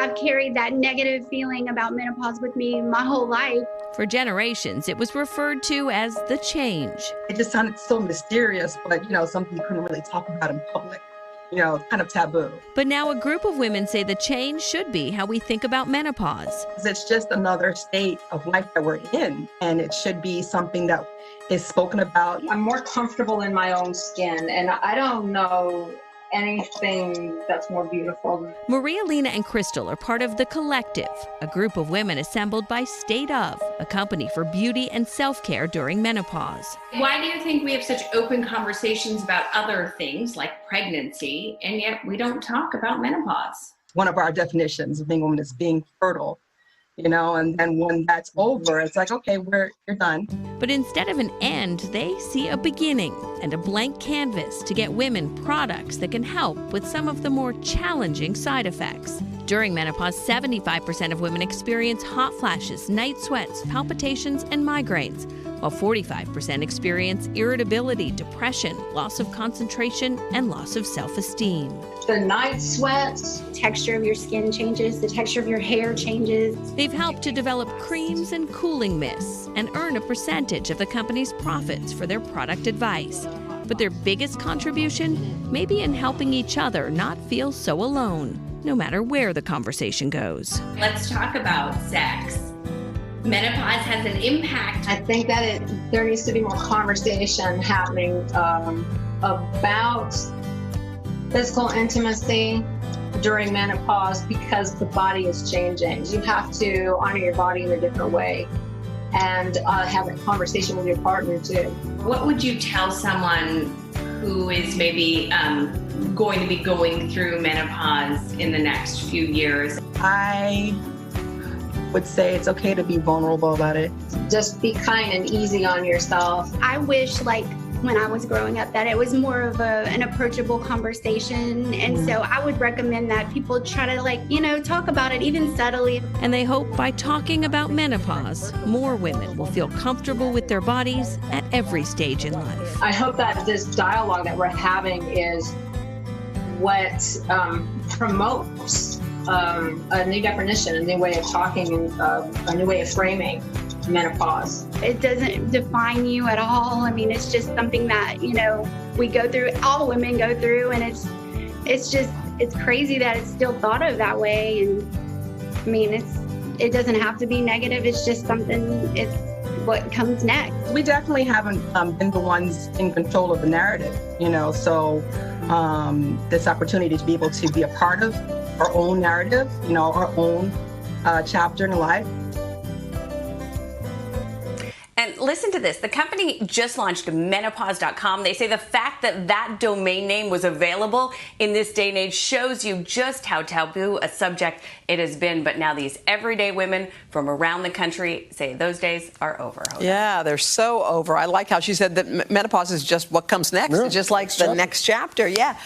I've carried that negative feeling about menopause with me my whole life. For generations, it was referred to as the change. It just sounded so mysterious, but, something you couldn't really talk about in public, kind of taboo. But now a group of women say the change should be how we think about menopause. It's just another state of life that we're in, and it should be something that is spoken about. I'm more comfortable in my own skin, and I don't know anything that's more beautiful. Maria, Lena, and Crystal are part of The Collective, a group of women assembled by State of, a company for beauty and self-care during menopause. Why do you think we have such open conversations about other things like pregnancy, and yet we don't talk about menopause? One of our definitions of being a woman is being fertile, and then when that's over, it's like, okay, you're done. But instead of an end, they see a beginning and a blank canvas to get women products that can help with some of the more challenging side effects. During menopause, 75% of women experience hot flashes, night sweats, palpitations, and migraines, while 45% experience irritability, depression, loss of concentration, and loss of self-esteem. The night sweats. The texture of your skin changes, the texture of your hair changes. They've helped to develop creams and cooling mists and earn a percentage of the company's profits for their product advice. But their biggest contribution may be in helping each other not feel so alone, no matter where the conversation goes. Let's talk about sex. Menopause has an impact. I think that there needs to be more conversation happening about physical intimacy during menopause because the body is changing. You have to honor your body in a different way and have a conversation with your partner too. What would you tell someone who is maybe going to be going through menopause in the next few years? I would say it's okay to be vulnerable about it. Just be kind and easy on yourself. I wish, when I was growing up, that it was more of an approachable conversation. And so I would recommend that people try to talk about it even subtly. And they hope by talking about menopause, more women will feel comfortable with their bodies at every stage in life. I hope that this dialogue that we're having is what promotes a new definition, a new way of talking, and a new way of framing menopause. It doesn't define you at all. I mean, it's just something that, we go through, all women go through, and it's crazy that it's still thought of that way. And I mean, it doesn't have to be negative. It's just it's what comes next. We definitely haven't been the ones in control of the narrative, so this opportunity to be able to be a part of our own narrative, our own chapter in life. And listen to this. The company just launched menopause.com. They say the fact that that domain name was available in this day and age shows you just how taboo a subject it has been. But now these everyday women from around the country say those days are over. Yeah, they're so over. I like how she said that menopause is just what comes next. Yeah, it's just like the next chapter. Yeah.